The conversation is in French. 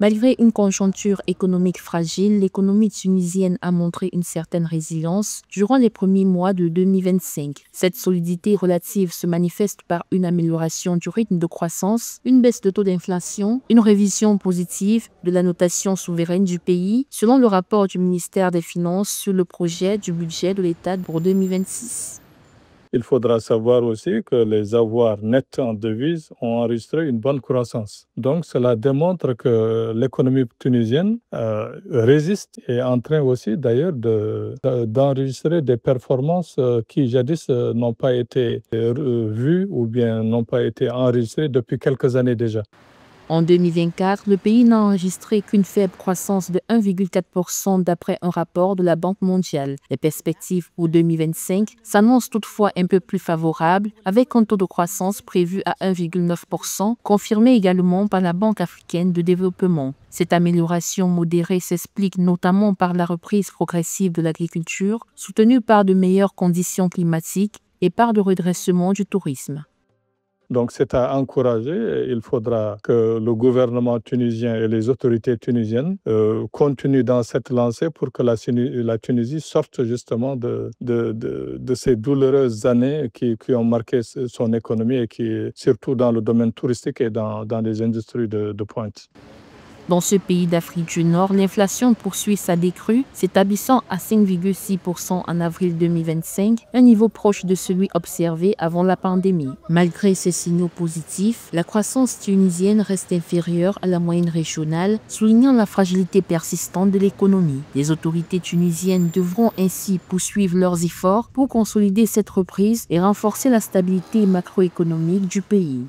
Malgré une conjoncture économique fragile, l'économie tunisienne a montré une certaine résilience durant les premiers mois de 2025. Cette solidité relative se manifeste par une amélioration du rythme de croissance, une baisse de taux d'inflation, une révision positive de la notation souveraine du pays, selon le rapport du ministère des Finances sur le projet du budget de l'État pour 2026. Il faudra savoir aussi que les avoirs nets en devises ont enregistré une bonne croissance. Donc, cela démontre que l'économie tunisienne résiste et est en train aussi d'ailleurs d'enregistrer des performances qui jadis n'ont pas été vues ou bien n'ont pas été enregistrées depuis quelques années déjà. En 2024, le pays n'a enregistré qu'une faible croissance de 1,4% d'après un rapport de la Banque mondiale. Les perspectives pour 2025 s'annoncent toutefois un peu plus favorables, avec un taux de croissance prévu à 1,9%, confirmé également par la Banque africaine de développement. Cette amélioration modérée s'explique notamment par la reprise progressive de l'agriculture, soutenue par de meilleures conditions climatiques et par le redressement du tourisme. Donc, c'est à encourager. Il faudra que le gouvernement tunisien et les autorités tunisiennes continuent dans cette lancée pour que la Tunisie sorte justement de ces douloureuses années qui ont marqué son économie et qui, surtout dans le domaine touristique et dans les industries de pointe. Dans ce pays d'Afrique du Nord, l'inflation poursuit sa décrue, s'établissant à 5,6% en avril 2025, un niveau proche de celui observé avant la pandémie. Malgré ces signaux positifs, la croissance tunisienne reste inférieure à la moyenne régionale, soulignant la fragilité persistante de l'économie. Les autorités tunisiennes devront ainsi poursuivre leurs efforts pour consolider cette reprise et renforcer la stabilité macroéconomique du pays.